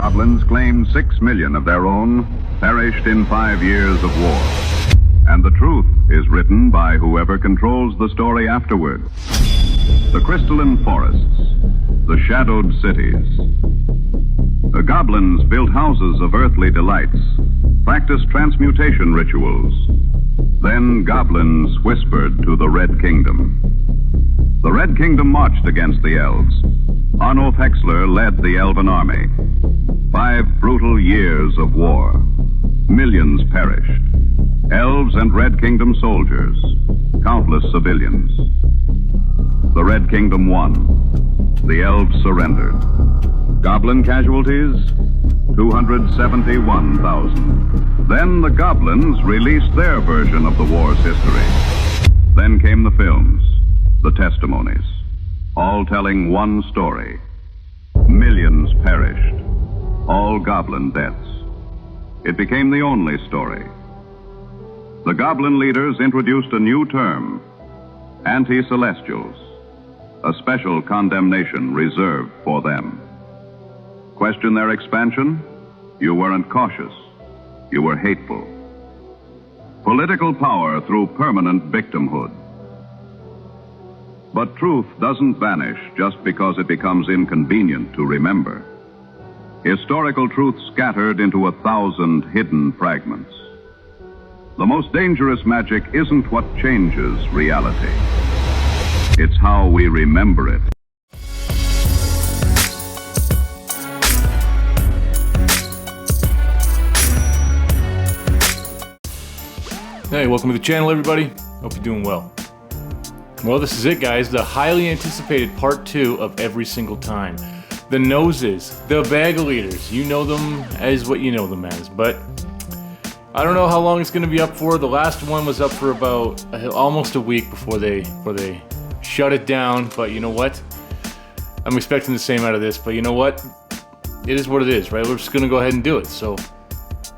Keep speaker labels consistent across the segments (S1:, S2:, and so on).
S1: goblins claimed 6 million of their own perished in 5 years of war. And the truth is written by whoever controls the story afterward. The crystalline forests, the shadowed cities. The goblins built houses of earthly delights, practiced transmutation rituals. Then goblins whispered to the Red Kingdom. The Red Kingdom marched against the elves. Arnulf Hexler led the elven army. 5 brutal years of war. Millions perished. Elves and Red Kingdom soldiers. Countless civilians. The Red Kingdom won. The elves surrendered. Goblin casualties? 271,000. Then the goblins released their version of the war's history. Then came the films, the testimonies, all telling one story. Millions perished, all goblin deaths. It became the only story. The goblin leaders introduced a new term, anti-celestials, a special condemnation reserved for them. Question their expansion? You weren't cautious. You were hateful. Political power through permanent victimhood. But truth doesn't vanish just because it becomes inconvenient to remember. Historical truth scattered into 1,000 hidden fragments. The most dangerous magic isn't what changes reality. It's how we remember it.
S2: Hey, welcome to the channel, everybody. Hope you're doing well. Well, this is it, guys. The highly anticipated part 2 of Every Single Time. The noses, the bag leaders. You know them as what you know them as, but I don't know how long it's going to be up for. The last one was up for about almost a week before they shut it down. But you know what? I'm expecting the same out of this. But you know what? It is what it is, right? We're just going to go ahead and do it. So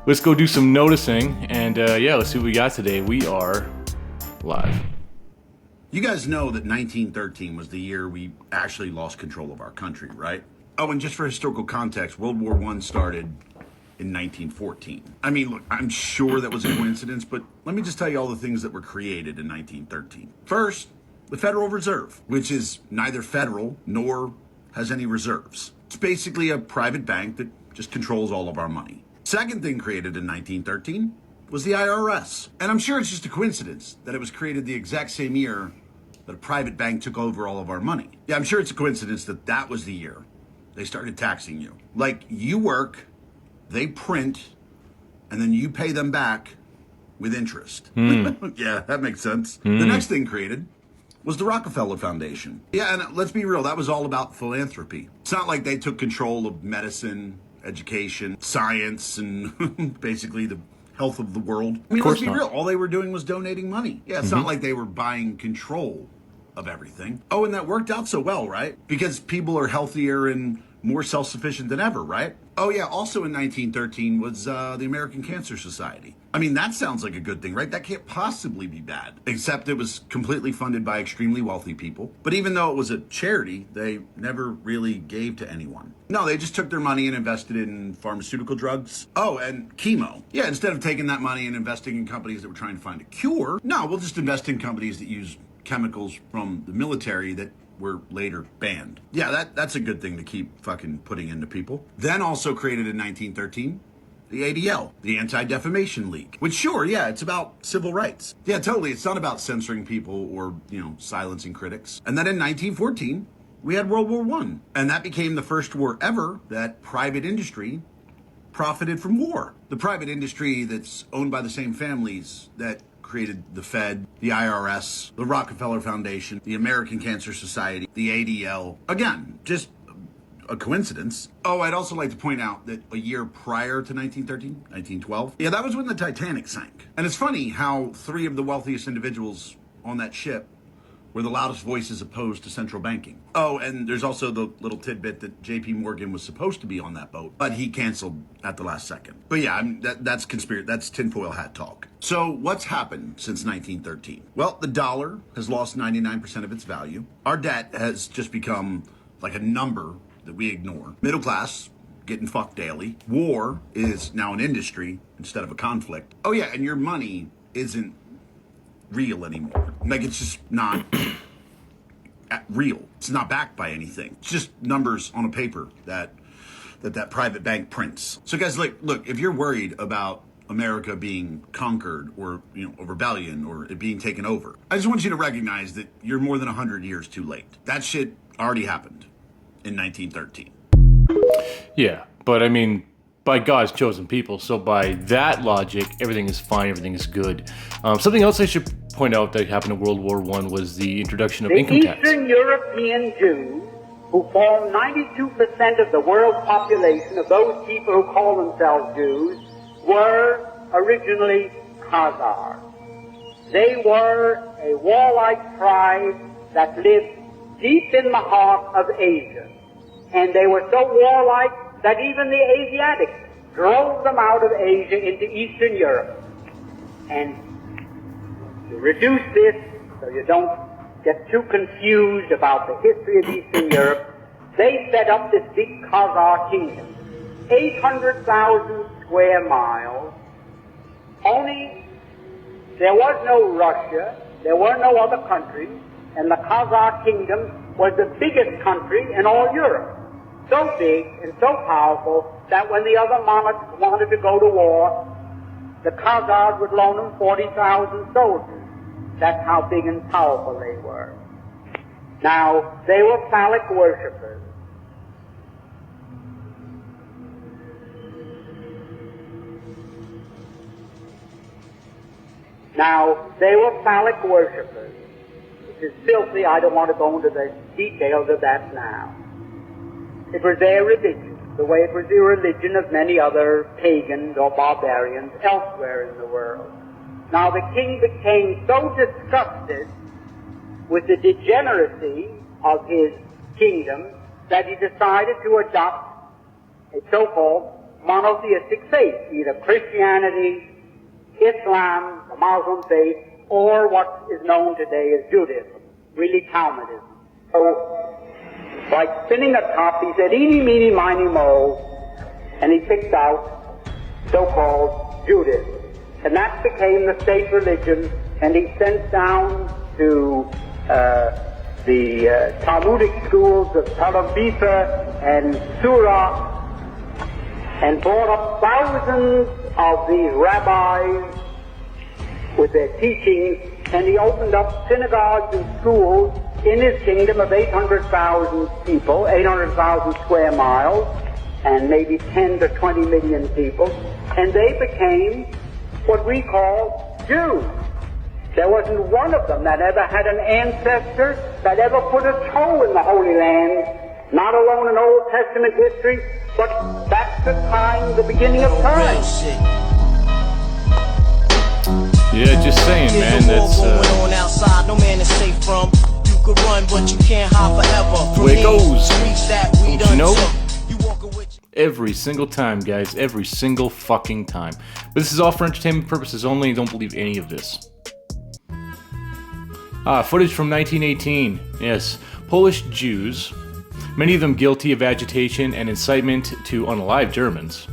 S2: let's go do some noticing, and yeah, let's see what we got today. We are live.
S3: You guys know that 1913 was the year we actually lost control of our country, right? Oh, and just for historical context, World War I started in 1914. I mean, look, I'm sure that was a coincidence, but let me just tell you all the things that were created in 1913. First, the Federal Reserve, which is neither federal nor has any reserves. It's basically a private bank that just controls all of our money. Second thing created in 1913 was the IRS. And I'm sure it's just a coincidence that it was created the exact same year that a private bank took over all of our money. Yeah, I'm sure it's a coincidence that that was the year they started taxing you. Like, you work, they print, and then you pay them back with interest. Yeah, that makes sense. The next thing created was the Rockefeller Foundation. Yeah, and let's be real, that was all about philanthropy. It's not like they took control of medicine, education, science, and basically the health of the world. I mean, let's be real, all they were doing was donating money. Yeah, it's not like they were buying control of everything. Oh, and that worked out so well, right? Because people are healthier and more self-sufficient than ever, right? Oh yeah, also in 1913 was the American Cancer Society. I mean, that sounds like a good thing, right? That can't possibly be bad, except it was completely funded by extremely wealthy people. But even though it was a charity, they never really gave to anyone. No, they just took their money and invested in pharmaceutical drugs. Oh, and chemo. Yeah, instead of taking that money and investing in companies that were trying to find a cure, no, we'll just invest in companies that use chemicals from the military that were later banned. Yeah, that's a good thing to keep fucking putting into people. Then also created in 1913, the ADL, the Anti-Defamation League, which sure, yeah, it's about civil rights. Yeah, totally. It's not about censoring people or, silencing critics. And then in 1914, we had World War I. And that became the first war ever that private industry profited from war. The private industry that's owned by the same families that created the Fed, the IRS, the Rockefeller Foundation, the American Cancer Society, the ADL. Again, just a coincidence. Oh, I'd also like to point out that a year prior to 1913, 1912, yeah, that was when the Titanic sank. And it's funny how 3 of the wealthiest individuals on that ship were the loudest voices opposed to central banking. Oh, and there's also the little tidbit that JP Morgan was supposed to be on that boat, but he canceled at the last second. But yeah, that's conspiracy, that's tinfoil hat talk. So what's happened since 1913? Well, the dollar has lost 99% of its value. Our debt has just become like a number that we ignore. Middle class getting fucked daily. War is now an industry instead of a conflict. Oh yeah, and your money isn't real anymore. Like, it's just not real. It's not backed by anything. It's just numbers on a paper that private bank prints. So guys, look, if you're worried about America being conquered or, a rebellion or it being taken over, I just want you to recognize that you're more than 100 years too late. That shit already happened in 1913.
S2: Yeah, but I mean, by God's chosen people, so by that logic, everything is fine, everything is good. Something else I should point out that happened in World War I was the introduction of income tax.
S4: The Eastern European Jews, who form 92% of the world population of those people who call themselves Jews, were originally Khazar. They were a warlike tribe that lived deep in the heart of Asia. And they were so warlike that even the Asiatics drove them out of Asia into Eastern Europe. And to reduce this, so you don't get too confused about the history of Eastern Europe, they set up this big Khazar kingdom. 800,000 square miles. Only there was no Russia, there were no other countries, and the Khazar kingdom was the biggest country in all Europe. So big and so powerful that when the other monarchs wanted to go to war, the Khazars would loan them 40,000 soldiers. That's how big and powerful they were. Now, they were phallic worshippers. Which is filthy. I don't want to go into the details of that now. It was their religion, the way it was the religion of many other pagans or barbarians elsewhere in the world. Now the king became so disgusted with the degeneracy of his kingdom that he decided to adopt a so-called monotheistic faith, either Christianity, Islam, the Muslim faith, or what is known today as Judaism, really Talmudism. So, like spinning a top, he said, eeny, meeny, miny, mo, and he picked out so-called Judaism. And that became the state religion, and he sent down to the Talmudic schools of Tel Aviv and Surah, and brought up thousands of these rabbis with their teachings, and he opened up synagogues and schools in his kingdom of 800,000 people, 800,000 square miles, and maybe 10 to 20 million people, and they became what we call Jews. There wasn't one of them that ever had an ancestor that ever put a toe in the Holy Land, not alone in Old Testament history, but back to time, the beginning of time.
S2: Yeah, just saying, man, that's
S5: outside, no man is safe from. You could run, but you can't hide forever.
S2: the way it goes. Don't you know? Every single time, guys, every single fucking time. But this is all for entertainment purposes only. Don't believe any of this. Footage from 1918. Yes, Polish Jews, many of them guilty of agitation and incitement to unalive Germans.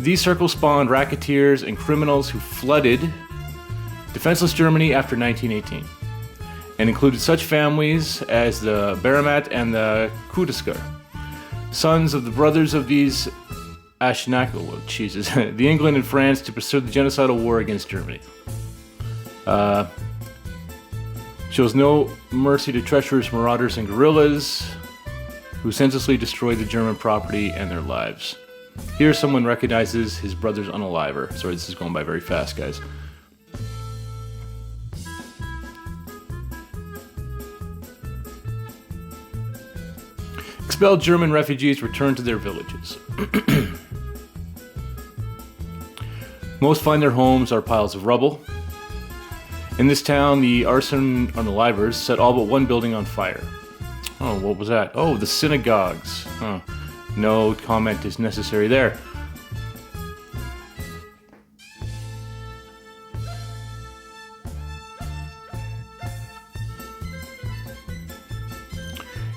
S2: These circles spawned racketeers and criminals who flooded defenseless Germany after 1918, and included such families as the Baramat and the Kudisker, sons of the brothers of these the England and France, to pursue the genocidal war against Germany. Shows no mercy to treacherous marauders and guerrillas who senselessly destroyed the German property and their lives. Here someone recognizes his brother's unaliver. Sorry, this is going by very fast, guys. Expelled German refugees returned to their villages. Most find their homes are piles of rubble. In this town, the arson unalivers set all but one building on fire. Oh, what was that? Oh, the synagogues. Oh, no comment is necessary there.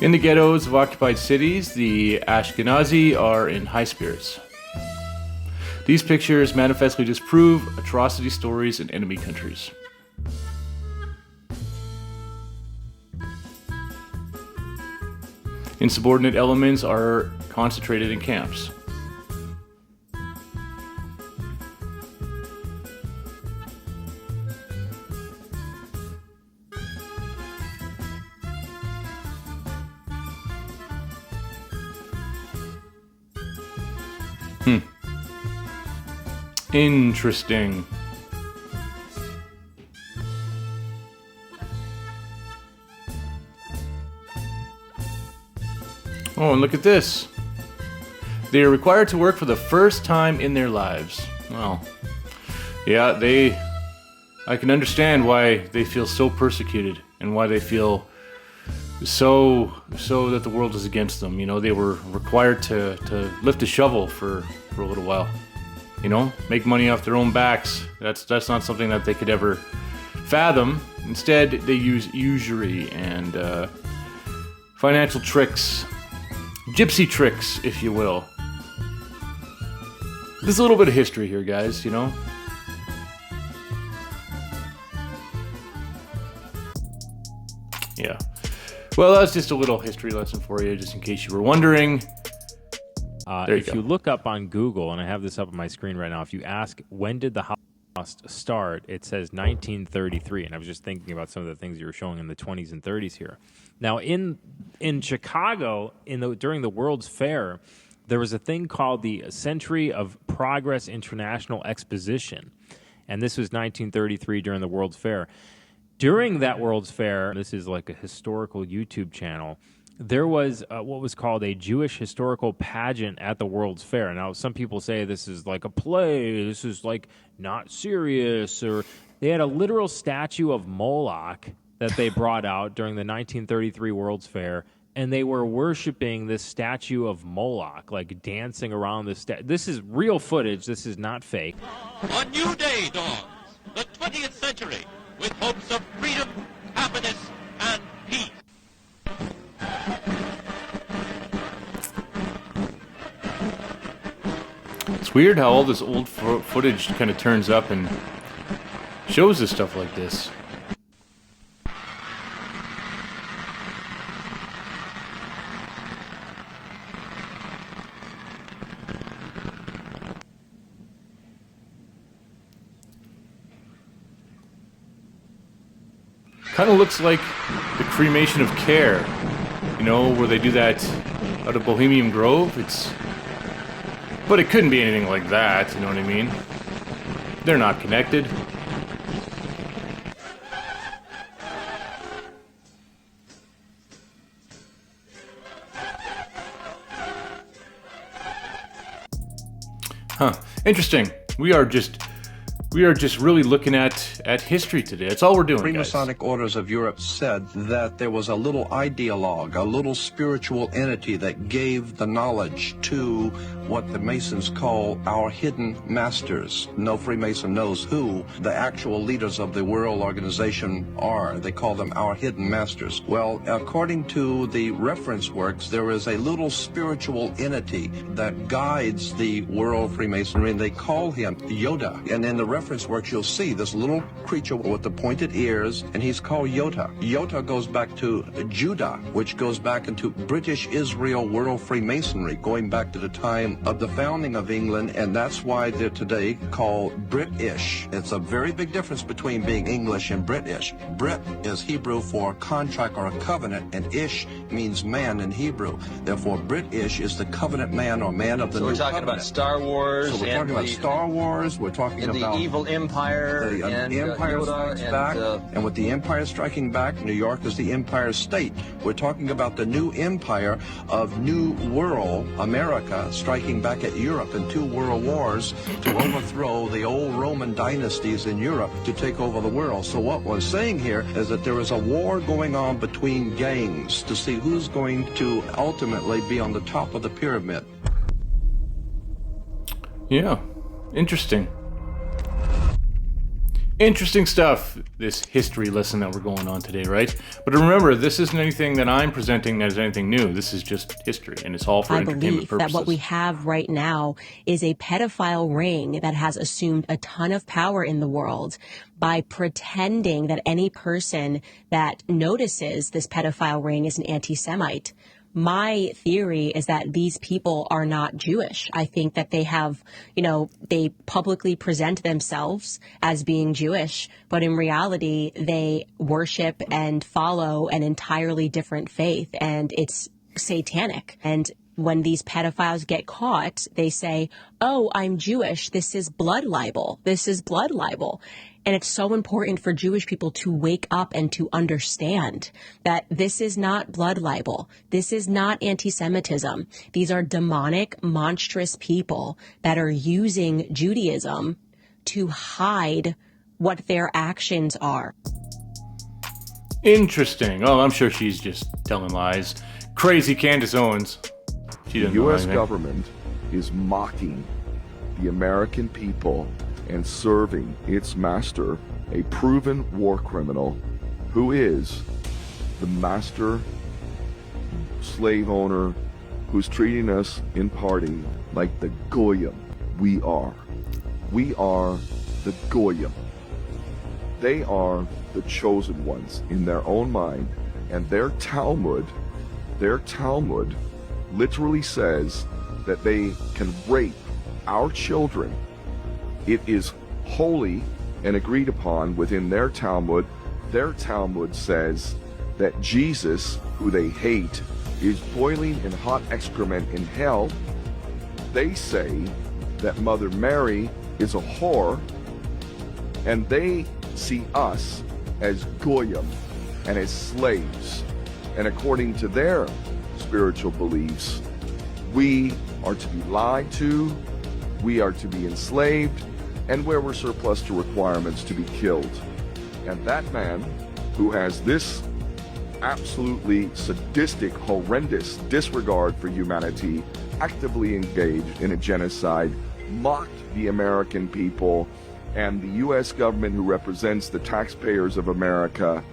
S2: In the ghettos of occupied cities, the Ashkenazi are in high spirits. These pictures manifestly disprove atrocity stories in enemy countries. Insubordinate elements are concentrated in camps. Interesting. Oh, and look at this. They are required to work for the first time in their lives. Well, yeah, I can understand why they feel so persecuted and why they feel so that the world is against them. You know, they were required to lift a shovel for a little while. You know, make money off their own backs. That's not something that they could ever fathom. Instead, they use usury and financial tricks, gypsy tricks, if you will. There's a little bit of history here, guys, you know. Yeah. Well, that's just a little history lesson for you, just in case you were wondering.
S6: If you look up on Google, and I have this up on my screen right now, if you ask, when did the Holocaust start, it says 1933. And I was just thinking about some of the things you were showing in the 20s and 30s here. Now, in Chicago, during the World's Fair, there was a thing called the Century of Progress International Exposition. And this was 1933 during the World's Fair. During that World's Fair, this is like a historical YouTube channel, there was what was called a Jewish historical pageant at the World's Fair. Now, some people say this is like a play, this is like not serious, or they had a literal statue of Moloch that they brought out during the 1933 World's Fair, and they were worshiping this statue of Moloch, like dancing around this statue. This is real footage, this is not fake.
S7: A new day dawns, the 20th century, with hopes of freedom, happiness, and peace.
S2: It's weird how all this old footage kind of turns up and shows us stuff like this. Kind of looks like the cremation of care, you know, where they do that out of Bohemian Grove. But it couldn't be anything like that, you know what I mean? They're not connected. Huh. Interesting. We are just really looking at history today. That's all we're doing, guys.
S8: Masonic orders of Europe said that there was a little ideologue, a little spiritual entity that gave the knowledge to what the Masons call our hidden masters. No Freemason knows who the actual leaders of the world organization are. They call them our hidden masters. Well, according to the reference works, there is a little spiritual entity that guides the world Freemasonry, and they call him Yoda. And in the reference works, you'll see this little creature with the pointed ears, and he's called Yota. Yota goes back to Judah, which goes back into British Israel World Freemasonry, going back to the time of the founding of England, and that's why they're today called British. It's a very big difference between being English and British. Brit is Hebrew for contract or a covenant, and Ish means man in Hebrew. Therefore, British is the covenant man or man of the new covenant.
S9: So we're talking about Star Wars.
S8: So we're talking about Star Wars. We're talking about
S9: the evil empire,
S8: the
S9: and
S8: Empire
S9: Yoda,
S8: Strikes Back, and with the Empire striking back, New York is the Empire State. We're talking about the new empire of New World America striking back at Europe in 2 world wars to overthrow the old Roman dynasties in Europe to take over the world. So what we're saying here is that there is a war going on between gangs to see who's going to ultimately be on the top of the pyramid.
S2: Yeah, interesting. Interesting stuff, this history lesson that we're going on today, right? But remember, this isn't anything that I'm presenting as anything new. This is just history, and it's all for entertainment purposes.
S10: That what we have right now is a pedophile ring that has assumed a ton of power in the world by pretending that any person that notices this pedophile ring is an anti-Semite. My theory is that these people are not Jewish. I think that they have, they publicly present themselves as being Jewish, but in reality, they worship and follow an entirely different faith, and it's satanic. And when these pedophiles get caught, they say, "Oh, I'm Jewish. This is blood libel. This is blood libel." And it's so important for Jewish people to wake up and to understand that this is not blood libel. This is not anti-Semitism. These are demonic, monstrous people that are using Judaism to hide what their actions are.
S2: Interesting. Oh, I'm sure she's just telling lies. Crazy Candace Owens. She
S11: The U.S. government is mocking the American people and serving its master, a proven war criminal, who is the master slave owner who's treating us in party like the Goyim we are. We are the Goyim. They are the chosen ones in their own mind, and their Talmud literally says that they can rape our children. It is holy and agreed upon within their Talmud. Their Talmud says that Jesus, who they hate, is boiling in hot excrement in hell. They say that Mother Mary is a whore, and they see us as Goyim and as slaves. And according to their spiritual beliefs, we are to be lied to, we are to be enslaved, and where we're surplus to requirements, to be killed. And that man, who has this absolutely sadistic, horrendous disregard for humanity, actively engaged in a genocide, mocked the American people, and the U.S. government, who represents the taxpayers of America,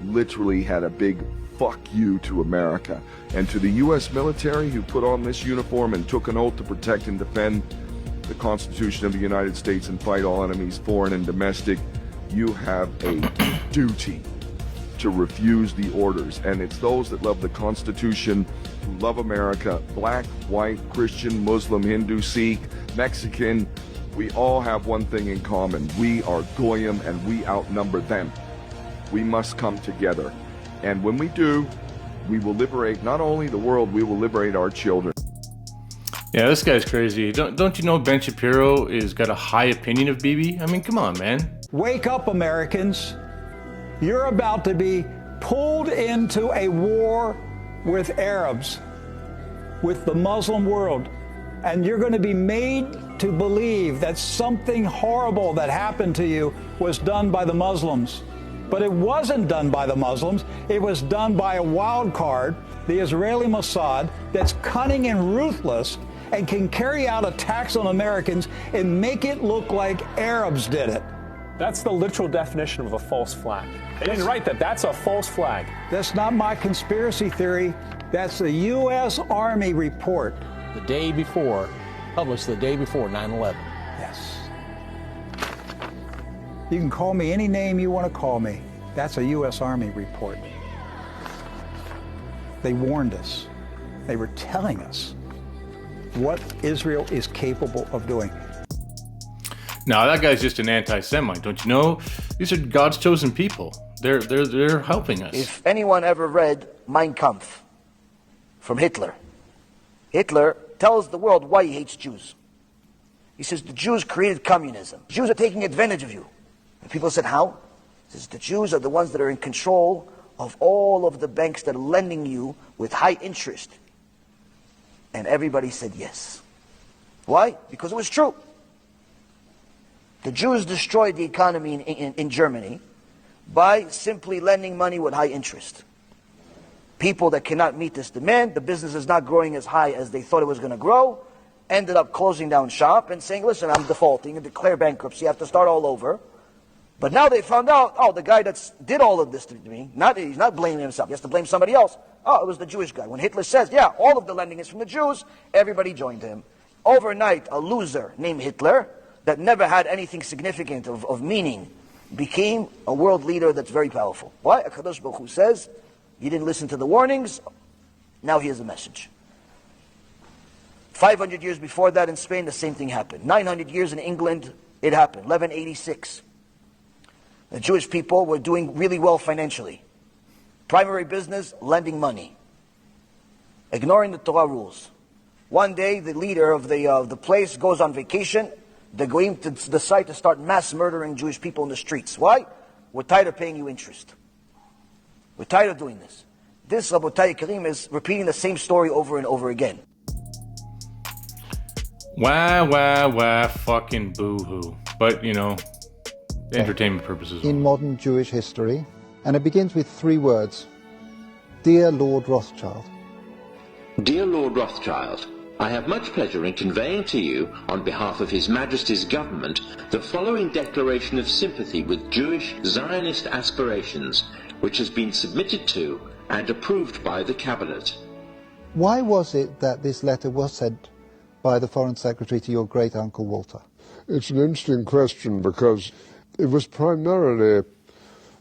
S11: literally had a big fuck you to America. And to the U.S. military, who put on this uniform and took an oath to protect and defend the Constitution of the United States and fight all enemies, foreign and domestic, you have a duty to refuse the orders. And it's those that love the Constitution, who love America, black, white, Christian, Muslim, Hindu, Sikh, Mexican. We all have one thing in common. We are Goyim, and we outnumber them. We must come together. And when we do, we will liberate not only the world, we will liberate our children.
S2: Yeah, this guy's crazy. Don't you know Ben Shapiro has got a high opinion of Bibi? I mean, come on, man.
S12: Wake up, Americans. You're about to be pulled into a war with Arabs, with the Muslim world. And you're going to be made to believe that something horrible that happened to you was done by the Muslims. But it wasn't done by the Muslims. It was done by a wild card, the Israeli Mossad, that's cunning and ruthless and can carry out attacks on Americans and make it look like Arabs did it.
S13: That's the literal definition of a false flag. They didn't write that. That's a false flag.
S12: That's not my conspiracy theory. That's the U.S. Army report.
S14: The day before, published the day before 9/11.
S12: Yes. You can call me any name you want to call me. That's a U.S. Army report. They warned us. They were telling us what Israel is capable of doing.
S2: No, that guy's just an anti-Semite, don't you know? These are God's chosen people. They're helping us.
S15: If anyone ever read Mein Kampf from Hitler, Hitler tells the world why he hates Jews. He says the Jews created communism. Jews are taking advantage of you. And people said, how? He says the Jews are the ones that are in control of all of the banks that are lending you with high interest. And everybody said yes. Why? Because it was true. The Jews destroyed the economy in Germany by simply lending money with high interest. People that cannot meet this demand, the business is not growing as high as they thought it was going to grow, ended up closing down shop and saying, listen, I'm defaulting, and declare bankruptcy, you have to start all over. But now they found out, oh, the guy that did all of this to me, he's not blaming himself, he has to blame somebody else. Oh, it was the Jewish guy. When Hitler says, yeah, all of the lending is from the Jews, everybody joined him. Overnight, a loser named Hitler, that never had anything significant of meaning, became a world leader that's very powerful. Why? HaKadosh Baruch Hu says, you didn't listen to the warnings, now here's the message. 500 years before that in Spain, the same thing happened. 900 years in England, it happened. 1186. The Jewish people were doing really well financially. Primary business, lending money. Ignoring the Torah rules. One day, the leader of the place goes on vacation. They're going to decide to start mass murdering Jewish people in the streets. Why? We're tired of paying you interest. We're tired of doing this. This, Rabotai Karim, is repeating the same story over and over again.
S2: Wah, fucking boo-hoo. But, you know, entertainment purposes.
S16: In modern Jewish history, and it begins with 3 words. Dear Lord Rothschild.
S17: Dear Lord Rothschild, I have much pleasure in conveying to you, on behalf of His Majesty's government, the following declaration of sympathy with Jewish Zionist aspirations, which has been submitted to and approved by the Cabinet.
S16: Why was it that this letter was sent by the Foreign Secretary to your great-uncle Walter?
S18: It's an interesting question because it was primarily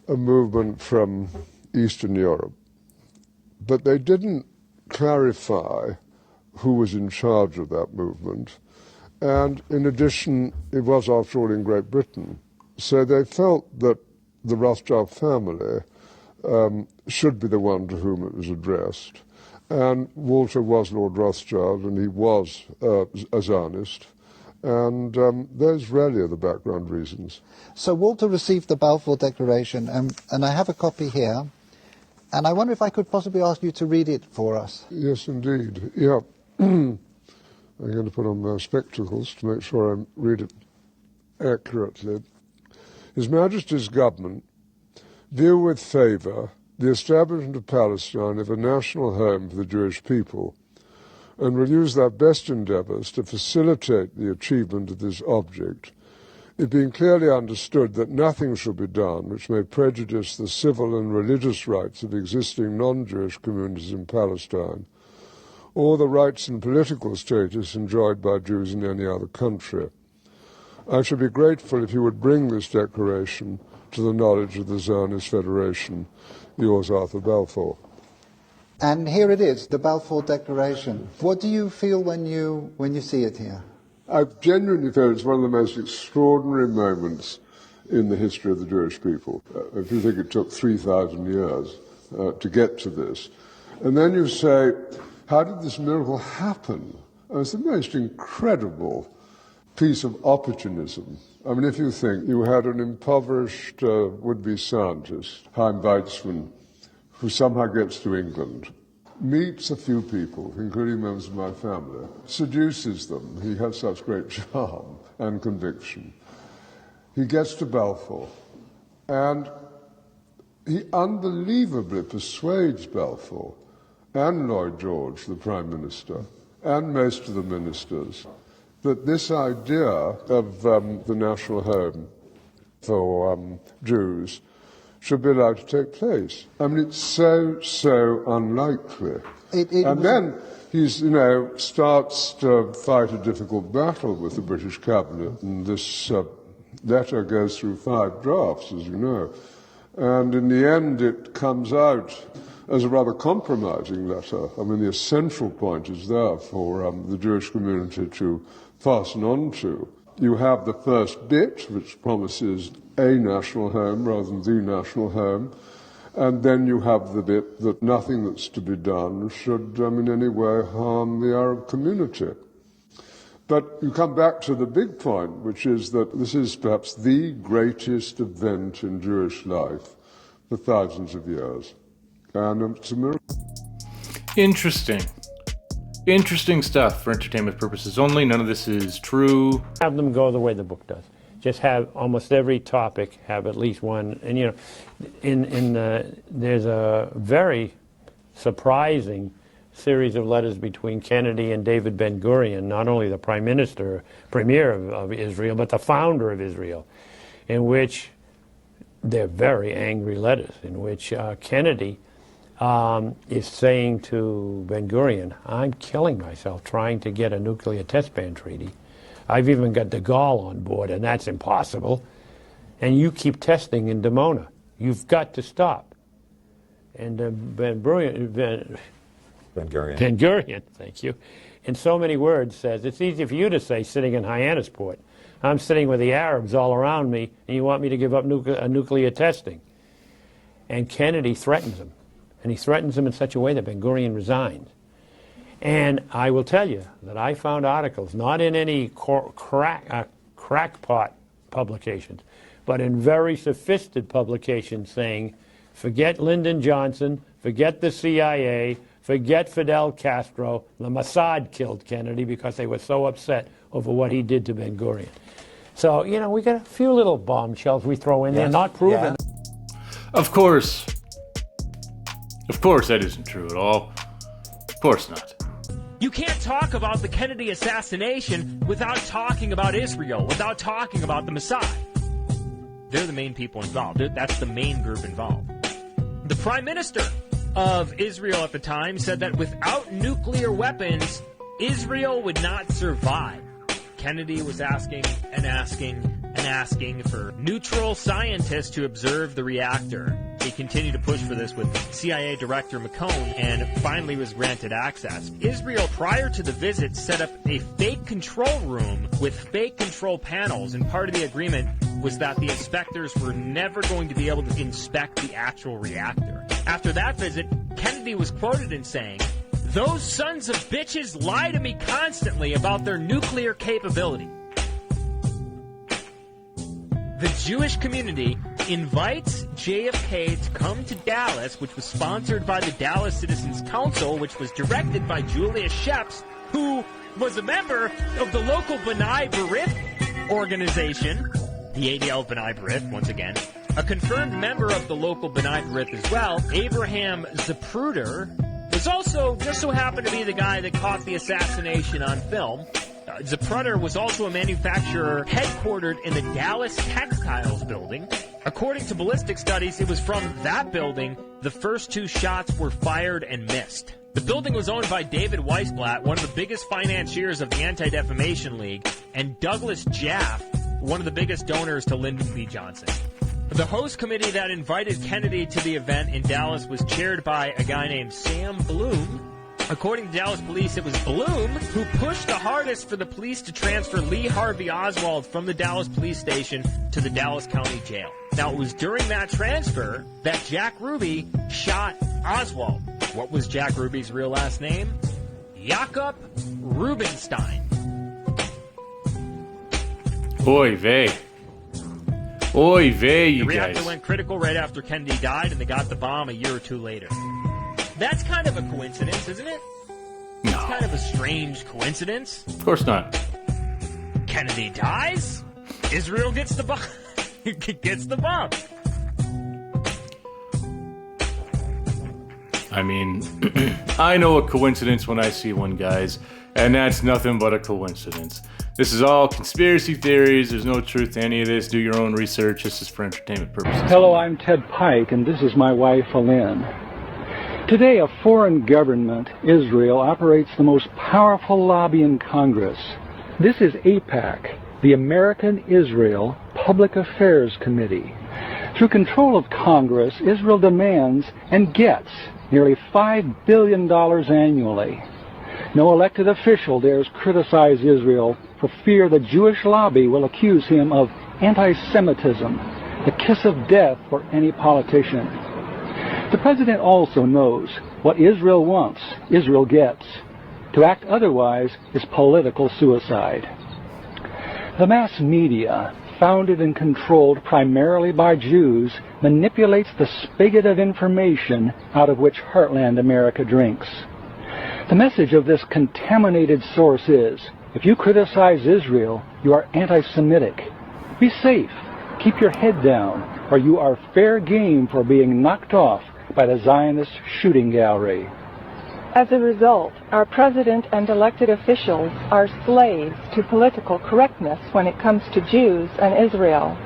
S18: a movement from Eastern Europe, but they didn't clarify who was in charge of that movement, and in addition, it was after all in Great Britain, so they felt that the Rothschild family should be the one to whom it was addressed. And Walter was Lord Rothschild, and he was a Zionist, and those really are the background reasons.
S16: So Walter received the Balfour Declaration, and I have a copy here, and I wonder if I could possibly ask you to read it for us.
S18: Yes, indeed. Yeah. I'm going to put on my spectacles to make sure I read it accurately. His Majesty's government view with favour the establishment of Palestine as a national home for the Jewish people, and will use their best endeavours to facilitate the achievement of this object, it being clearly understood that nothing shall be done which may prejudice the civil and religious rights of existing non-Jewish communities in Palestine, or the rights and political status enjoyed by Jews in any other country. I should be grateful if you would bring this declaration to the knowledge of the Zionist Federation. Yours, Arthur Balfour.
S16: And here it is, the Balfour Declaration. What do you feel when you see it here?
S18: I genuinely feel it's one of the most extraordinary moments in the history of the Jewish people. If you think it took 3,000 years to get to this, and then you say, how did this miracle happen? It's the most incredible piece of opportunism. I mean, if you think you had an impoverished would-be scientist, Chaim Weizmann, who somehow gets to England, meets a few people, including members of my family, seduces them. He has such great charm and conviction. He gets to Balfour, and he unbelievably persuades Balfour and Lloyd George, the Prime Minister, and most of the ministers, that this idea of the national home for Jews should be allowed to take place. I mean, it's so unlikely. Then he's, starts to fight a difficult battle with the British cabinet, and this letter goes through 5 drafts, as you know. And in the end, it comes out as a rather compromising letter. I mean, the essential point is there for the Jewish community to fasten on to. You have the first bit, which promises a national home rather than the national home, and then you have the bit that nothing that's to be done should in any way harm the Arab community. But you come back to the big point, which is that this is perhaps the greatest event in Jewish life for thousands of years. And it's a miracle.
S2: Interesting stuff for entertainment purposes only. None of this is true.
S19: Have them go the way the book does. Just have almost every topic have at least one. And there's a very surprising series of letters between Kennedy and David Ben-Gurion, not only the premier of Israel, but the founder of Israel, in which they're very angry letters in which Kennedy is saying to Ben-Gurion, I'm killing myself trying to get a nuclear test ban treaty. I've even got de Gaulle on board, and that's impossible. And you keep testing in Dimona. You've got to stop. And Ben-Gurion, thank you, in so many words says, it's easy for you to say sitting in Hyannisport. I'm sitting with the Arabs all around me, and you want me to give up nuclear testing. And Kennedy threatens him. And he threatens him in such a way that Ben-Gurion resigns. And I will tell you that I found articles, not in any crackpot publications, but in very sophisticated publications saying, forget Lyndon Johnson, forget the CIA, forget Fidel Castro. The Mossad killed Kennedy because they were so upset over what he did to Ben-Gurion. So, you know, we got a few little bombshells we throw in there, not proven.
S2: Of course. Of course that isn't true at all. Of course not.
S20: You can't talk about the Kennedy assassination without talking about Israel, without talking about the Mossad. They're the main people involved. That's the main group involved. The Prime Minister of Israel at the time said that without nuclear weapons, Israel would not survive. Kennedy was asking and asking and asking for neutral scientists to observe the reactor. He continued to push for this with CIA Director McCone and finally was granted access. Israel, prior to the visit, set up a fake control room with fake control panels, and part of the agreement was that the inspectors were never going to be able to inspect the actual reactor. After that visit, Kennedy was quoted in saying, "Those sons of bitches lie to me constantly about their nuclear capability." The Jewish community invites JFK to come to Dallas, which was sponsored by the Dallas Citizens Council, which was directed by Julius Sheps, who was a member of the local B'nai B'rith organization, the ADL B'nai B'rith, once again, a confirmed member of the local B'nai B'rith as well. Abraham Zapruder was also just so happened to be the guy that caught the assassination on film. Zapruder was also a manufacturer headquartered in the Dallas Textiles building. According to ballistic studies, it was from that building the first two shots were fired and missed. The building was owned by David Weisblatt, one of the biggest financiers of the Anti-Defamation League, and Douglas Jaffe, one of the biggest donors to Lyndon B. Johnson. The host committee that invited Kennedy to the event in Dallas was chaired by a guy named Sam Bloom. According to Dallas police, it was Bloom who pushed the hardest for the police to transfer Lee Harvey Oswald from the Dallas police station to the Dallas County Jail. Now, it was during that transfer that Jack Ruby shot Oswald. What was Jack Ruby's real last name? Jakob Rubinstein.
S2: Oy vey. Oy vey, you
S20: guys. The reactor
S2: guys.
S20: went critical right after Kennedy died, and they got the bomb a year or two later. That's kind of a coincidence, isn't it?
S2: No.
S20: It's kind of a strange coincidence.
S2: Of course not.
S20: Kennedy dies, Israel gets the bomb. Gets the bomb.
S2: I mean, I know a coincidence when I see one, guys, and that's nothing but a coincidence. This is all conspiracy theories. There's no truth to any of this. Do your own research. This is for entertainment purposes.
S21: Hello, I'm Ted Pike, and this is my wife, Lynn. Today, a foreign government, Israel, operates the most powerful lobby in Congress. This is AIPAC, the American Israel Public Affairs Committee. Through control of Congress, Israel demands and gets nearly $5 billion annually. No elected official dares criticize Israel for fear the Jewish lobby will accuse him of anti-Semitism, the kiss of death for any politician. The president also knows what Israel wants, Israel gets. To act otherwise is political suicide. The mass media, founded and controlled primarily by Jews, manipulates the spigot of information out of which Heartland America drinks. The message of this contaminated source is, if you criticize Israel, you are anti-Semitic. Be safe, keep your head down, or you are fair game for being knocked off by the Zionist shooting gallery.
S22: As a result, our president and elected officials are slaves to political correctness when it comes to Jews and Israel.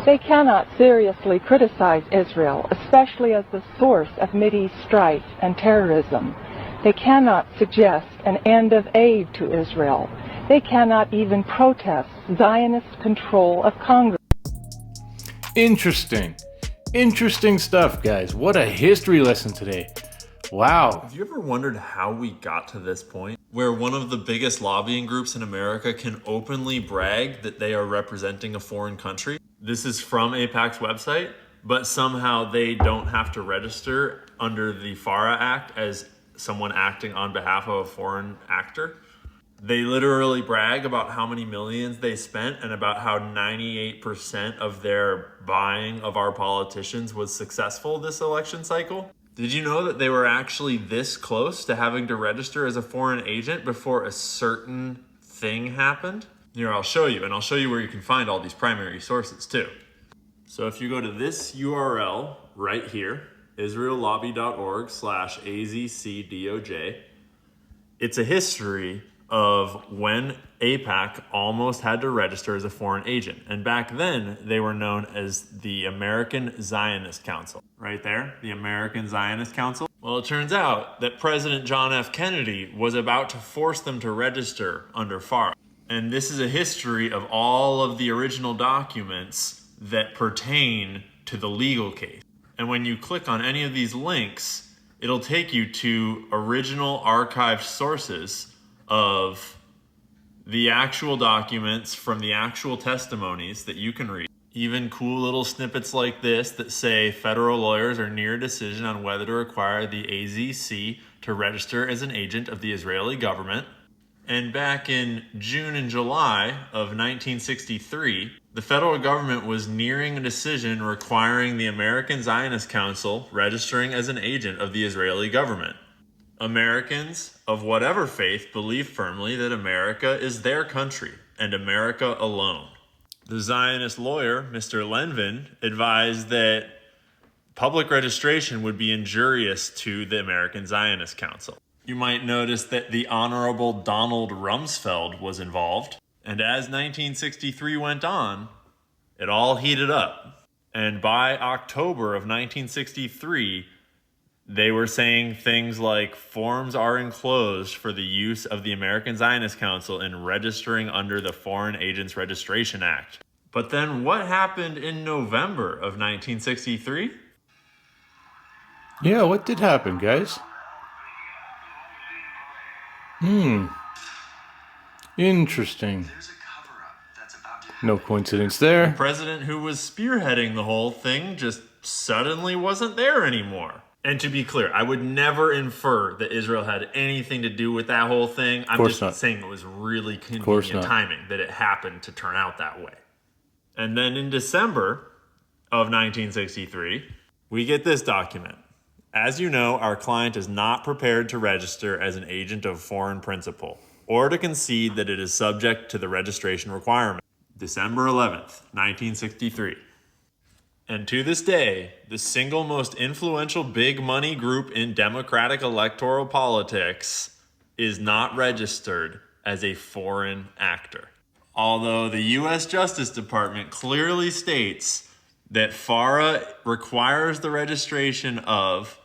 S22: They cannot seriously criticize Israel, especially as the source of Mideast strife and terrorism. They cannot suggest an end of aid to Israel. They cannot even protest Zionist control of Congress.
S2: Interesting. Interesting stuff, guys. What a history lesson today. Wow.
S1: Have you ever wondered how we got to this point, where one of the biggest lobbying groups in America can openly brag that they are representing a foreign country? This is from AIPAC's website, but somehow they don't have to register under the FARA Act as someone acting on behalf of a foreign actor. They literally brag about how many millions they spent and about how 98% of their buying of our politicians was successful this election cycle. Did you know that they were actually this close to having to register as a foreign agent before a certain thing happened? Here, I'll show you, and I'll show you where you can find all these primary sources too. So if you go to this URL right here, israellobby.org/AZCDOJ, it's a history of when AIPAC almost had to register as a foreign agent. And back then, they were known as the American Zionist Council. Right there, the American Zionist Council. Well, it turns out that President John F. Kennedy was about to force them to register under FARA. And this is a history of all of the original documents that pertain to the legal case. And when you click on any of these links, it'll take you to original archived sources of the actual documents from the actual testimonies that you can read. Even cool little snippets like this that say federal lawyers are near a decision on whether to require the AZC to register as an agent of the Israeli government. And back in June and July of 1963, the federal government was nearing a decision requiring the American Zionist Council registering as an agent of the Israeli government. Americans of whatever faith believe firmly that America is their country and America alone. The Zionist lawyer, Mr. Lenvin, advised that public registration would be injurious to the American Zionist Council. You might notice that the Honorable Donald Rumsfeld was involved. And as 1963 went on, it all heated up. And by October of 1963, they were saying things like forms are enclosed for the use of the American Zionist Council in registering under the Foreign Agents Registration Act. But then what happened in November of 1963?
S2: Yeah, what did happen, guys? Interesting. No coincidence there.
S1: The president who was spearheading the whole thing just suddenly wasn't there anymore. And to be clear, I would never infer that Israel had anything to do with that whole thing. I'm just saying it was really convenient timing that it happened to turn out that way. And then in December of 1963, we get this document. As you know, our client is not prepared to register as an agent of foreign principal or to concede that it is subject to the registration requirement. December 11th, 1963. And to this day, the single most influential big money group in Democratic electoral politics is not registered as a foreign actor. Although the U.S. Justice Department clearly states that FARA requires the registration of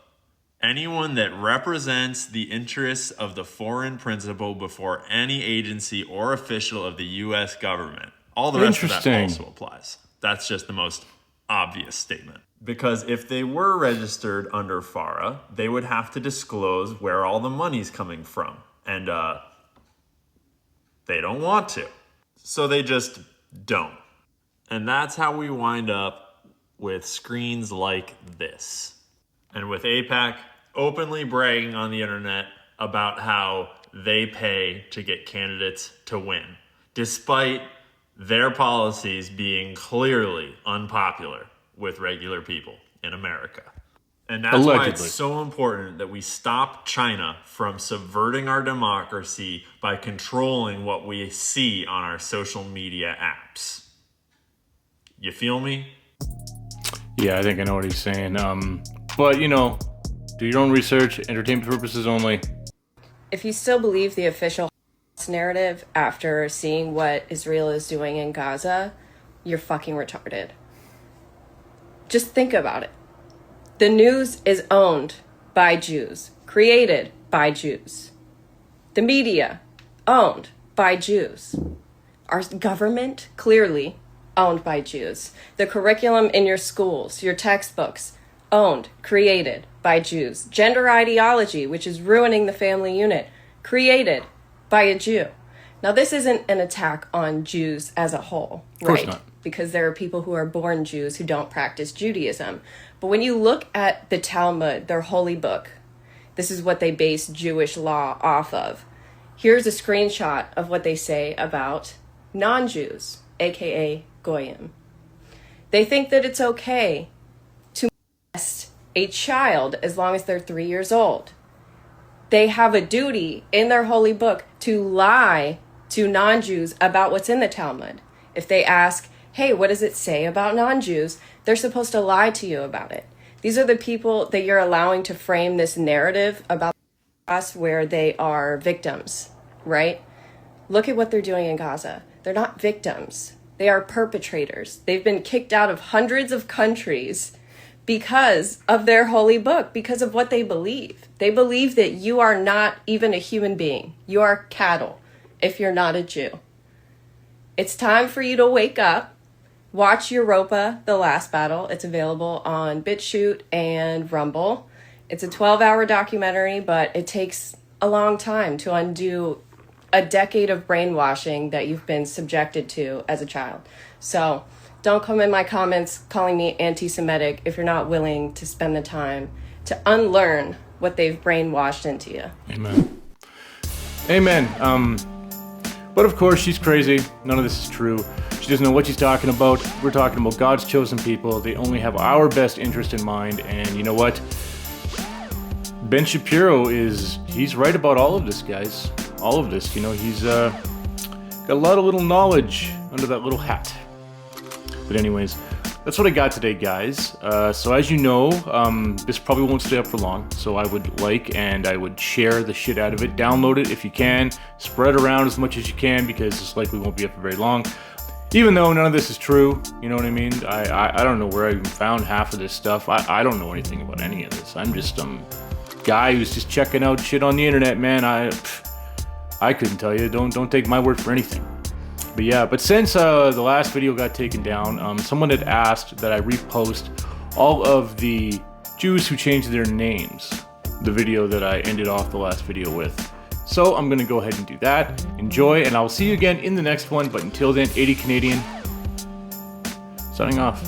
S1: anyone that represents the interests of the foreign principal before any agency or official of the U.S. government. All the rest of that also applies. That's just the most obvious statement. Because if they were registered under FARA, they would have to disclose where all the money's coming from. And they don't want to. So they just don't. And that's how we wind up with screens like this. And with AIPAC openly bragging on the internet about how they pay to get candidates to win, despite their policies being clearly unpopular with regular people in America. And that's why it's so important that we stop China from subverting our democracy by controlling what we see on our social media apps. You feel me?
S2: Yeah, I think I know what he's saying. But, you know, do your own research, entertainment purposes only.
S3: If you still believe the official narrative after seeing what Israel is doing in Gaza, you're fucking retarded. Just think about it. The news is owned by Jews, created by Jews. The media, owned by Jews. Our government, clearly owned by Jews. The curriculum in your schools, your textbooks, owned, created by Jews. Gender ideology, which is ruining the family unit, created by a Jew. Now, this isn't an attack on Jews as a whole,
S2: Of course
S3: right?
S2: not.
S3: Because there are people who are born Jews who don't practice Judaism. But when you look at the Talmud, their holy book, this is what they base Jewish law off of. Here's a screenshot of what they say about non-Jews, aka Goyim. They think that it's okay to molest a child as long as they're 3 years old. They have a duty in their holy book to lie to non-Jews about what's in the Talmud. If they ask, hey, what does it say about non-Jews? They're supposed to lie to you about it. These are the people that you're allowing to frame this narrative about us where they are victims, right? Look at what they're doing in Gaza. They're not victims. They are perpetrators. They've been kicked out of hundreds of countries because of their holy book, because of what they believe. They believe that you are not even a human being. You are cattle if you're not a Jew. It's time for you to wake up. Watch Europa, The Last Battle. It's available on BitChute and Rumble. It's a 12-hour documentary, but it takes a long time to undo a decade of brainwashing that you've been subjected to as a child. So don't come in my comments calling me anti-Semitic if you're not willing to spend the time to unlearn what they've brainwashed into you.
S2: Amen. Amen. But of course, she's crazy. None of this is true. She doesn't know what she's talking about. We're talking about God's chosen people. They only have our best interest in mind. And you know what? Ben Shapiro he's right about all of this, guys. All of this. You know, he's got a lot of little knowledge under that little hat. But anyways, that's what I got today, guys. So as you know, this probably won't stay up for long. So I would like and I would share the shit out of it. Download it if you can. Spread it around as much as you can because this likely won't be up for very long. Even though none of this is true, you know what I mean? I don't know where I even found half of this stuff. I don't know anything about any of this. I'm just some guy who's just checking out shit on the internet, man. I couldn't tell you. Don't take my word for anything. But yeah, but since the last video got taken down, someone had asked that I repost all of the Jews who changed their names, the video that I ended off the last video with. So I'm gonna go ahead and do that. Enjoy, and I'll see you again in the next one. But until then, 80 Canadian, signing off.